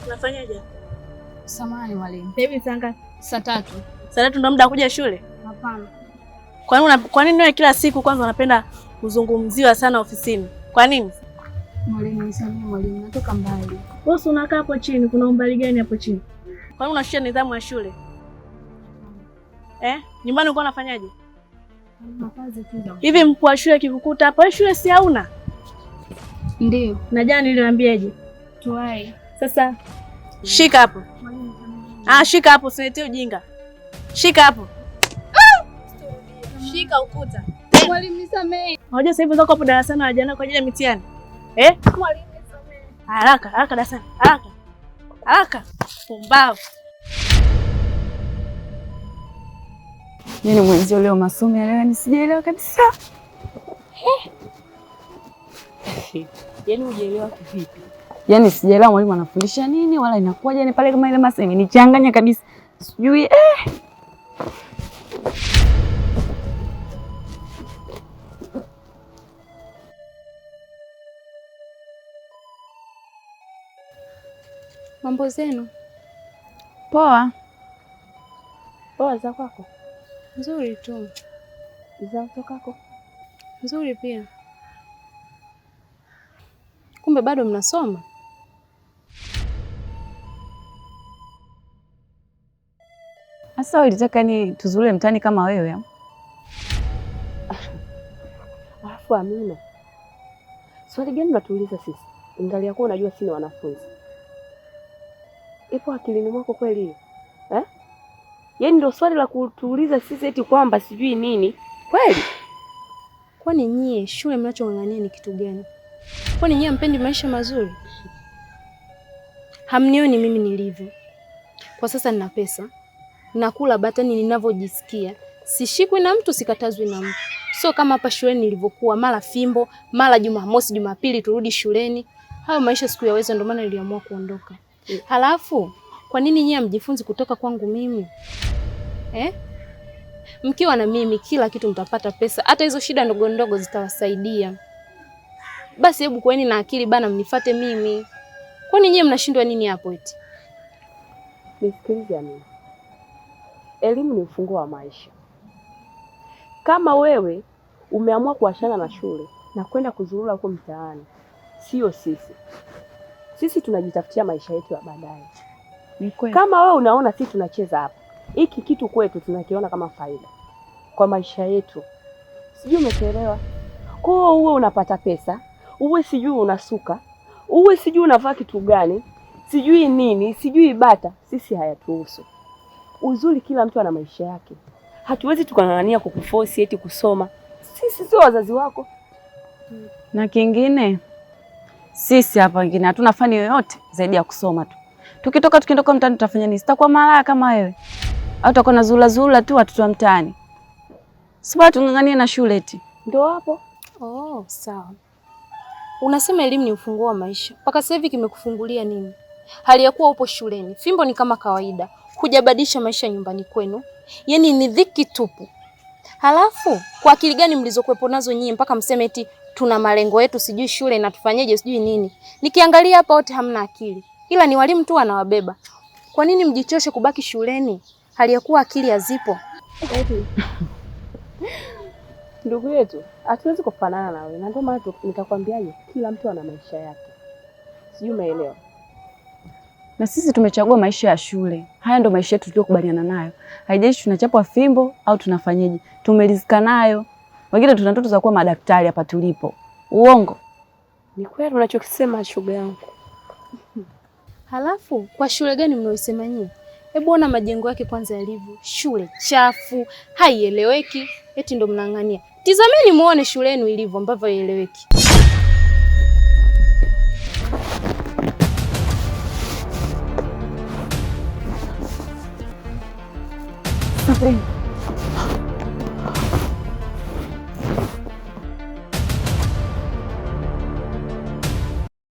Unafanyaje? Samahani mwalimu. Hivi saa ngapi? Saa 3. Saa 3 ndo muda kuja shule? Hapana. Kwa nini wewe kila siku kwanza unapenda kuzungumziwa sana ofisini? Kwa nini? Mwalimu, nisamehe mwalimu, natoka mbali. Wewe unakaa hapo chini, kuna umbali gani hapo chini? Kwa nini unashusha nidhamu ya shule? Nyumbani uko unafanyaje? Makazi tu. Hivi mkuu wa shule akikukuta hapa, wewe shule si hauna? Ndio. Na jana niliwaambiaje? Tuwai. Sasa shika hapo. Shika hapo, usiletee ujinga. Shika hapo. Shika ukuta. Mwalimu nisamehe. Unajua sasa hivi zako hapo darasani wajana kwa ajili ya mitihani. Mwalimu nisamehe. Haraka darasani. Haraka. Pumbavu. Mimi mwenzio leo masomo ya leo nisijaelewa kabisa. Yaani hujaelewa kivipi? Yaani sijaelewa mwalimu anafundisha nini wala inakuwaje, yani pale kama ile masomo imenichanganya kabisa. Sijui Mambo zenu? Poa. Poa za kwako? Nzuri tu. Za kwako? Nzuri pia. Kumbe bado mnasoma? Sasa wewe unataka ni tuzurule mtani kama wewe au? Alafu Amina, swali gani unatuuliza sisi? Ingali yako unajua sisi ni wanafunzi. Ipo akilini mwako kweli hiyo? Yaani ndio swali la kutuuliza sisi eti kwamba sijui nini? Kweli? Kwani nyie shule mnachong'ang'ania ni kitu gani? Kwani nyie mpendi maisha mazuri? Hamnioni mimi nilivyo. Kwa sasa nina pesa. Nakula batani ninavyojisikia. Sishikwi na mtu, sikatazwi na mtu. Sio kama hapa shuleni nilivyokuwa, mara fimbo, mara Jumamosi, Jumapili turudi shuleni. Hayo maisha sikuyaweza, ndio maana niliamua kuondoka. Halafu, kwa nini nyie mjifunzi kutoka kwangu mimi? Mkiwa na mimi kila kitu mtapata pesa, hata hizo shida ndogo ndogo zitawasaidia. Basi hebu kweni na akili bana, mnifuate mimi. Kwani nyie mnashindwa nini hapo eti? Nisikilize Amina. Elimu ni ufunguo wa maisha. Kama wewe umeamua kuachana na shule na kwenda kuzurura huko mtaani, sio sisi. Sisi tunajitafutia maisha yetu ya baadaye. Kama wewe unaona sisi tunacheza hapa, hiki kitu kwetu tunakiona kama faida kwa maisha yetu. Sijui umeelewa? Kwa hiyo uwe unapata pesa, uwe sijui unasuka, uwe sijui unavaa kitu gani, sijui nini, sijui bata, sisi hayatuhusu. Uzuri kila mtu ana maisha yake. Hatuwezi tukang'ang'ania kukuforce eti kusoma. Sisi sio wazazi wako. Na kingine sisi hapa wengine hatuna fani yoyote zaidi ya kusoma tu. Tukiondoka mtaani tutafanya nini? Sitakuwa malaya kama wewe. Au tutakuwa na zula tu watoto wa mtaani. Sasa tung'ang'anie na shule eti. Ndio hapo. Sawa. Unasema elimu ni ufunguo wa maisha. Mpaka sasa hivi kimekufungulia nini? Hali ya kuwa upo shuleni, fimbo ni kama kawaida. Hujabadilisha maisha nyumbani kwenu. Yaani ni dhiki tupu. Halafu, kwa akili gani mlizokuepo nazo nyinyi mpaka mseme eti tuna malengo yetu, sijui shule inatufanyaje, sijui nini? Nikiangalia hapa wote hamna akili. Ila ni walimu tu wanawabeba. Kwa nini mjichoshe kubaki shuleni? Hali ya kuwa akili hazipo. Ndugu yetu, hatuwezi kufanana na wewe. Na ndio maana nitakwambiaje, kila mtu ana maisha yake. Sijui umeelewa. na sisi tumechagua maisha ya shule. Haya ndo maisha yetu tuliyokubaliana nayo. Haijalishi tunachapwa fimbo au tunafanyaje, tumelizika nayo. Wengine tuna ndoto za kuwa madaktari hapa tulipo. Uongo? Ni kweli unachokisema shoga yangu. Halafu kwa shule gani mnaoisema nyinyi? Hebu ona majengo yake kwanza yalivyo. Shule chafu, haieleweki. Eti ndo mnang'ania. Tizameni muone shule yenu ilivyo ambavyo haieleweki. Sabrina.